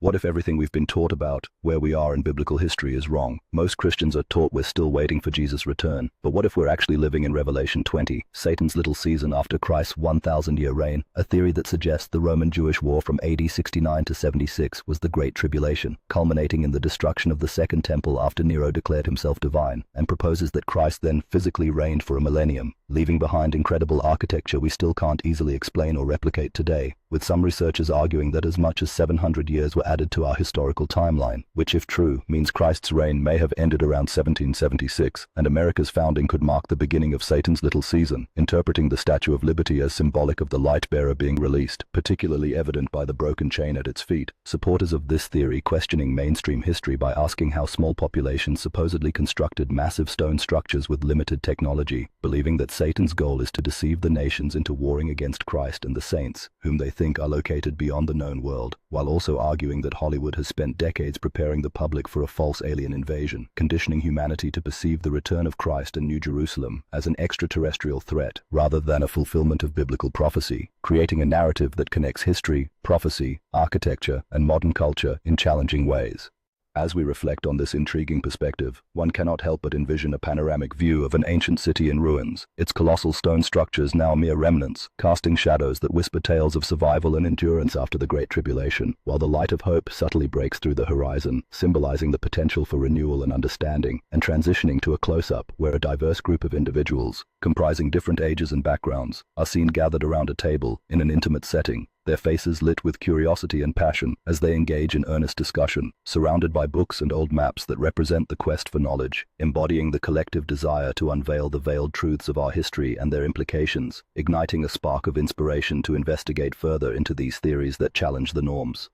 What if everything we've been taught about where we are in biblical history is wrong? Most Christians are taught we're still waiting for Jesus' return. But what if we're actually living in Revelation 20, Satan's little season after Christ's 1,000-year reign, a theory that suggests the Roman-Jewish war from AD 69 to 76 was the Great Tribulation, culminating in the destruction of the Second Temple after Nero declared himself divine, and proposes that Christ then physically reigned for a millennium, leaving behind incredible architecture we still can't easily explain or replicate today, with some researchers arguing that as much as 700 years were added to our historical timeline, which if true, means Christ's reign may have ended around 1776, and America's founding could mark the beginning of Satan's little season, interpreting the Statue of Liberty as symbolic of the light-bearer being released, particularly evident by the broken chain at its feet. Supporters of this theory questioning mainstream history by asking how small populations supposedly constructed massive stone structures with limited technology, believing that Satan's goal is to deceive the nations into warring against Christ and the saints, whom they think are located beyond the known world, while also arguing that Hollywood has spent decades preparing the public for a false alien invasion, conditioning humanity to perceive the return of Christ and New Jerusalem as an extraterrestrial threat rather than a fulfillment of biblical prophecy, creating a narrative that connects history, prophecy, architecture, and modern culture in challenging ways. As we reflect on this intriguing perspective, one cannot help but envision a panoramic view of an ancient city in ruins, its colossal stone structures now mere remnants, casting shadows that whisper tales of survival and endurance after the Great Tribulation, while the light of hope subtly breaks through the horizon, symbolizing the potential for renewal and understanding, and transitioning to a close-up where a diverse group of individuals, comprising different ages and backgrounds, are seen gathered around a table in an intimate setting, their faces lit with curiosity and passion as they engage in earnest discussion, surrounded by books and old maps that represent the quest for knowledge, embodying the collective desire to unveil the veiled truths of our history and their implications, igniting a spark of inspiration to investigate further into these theories that challenge the norms.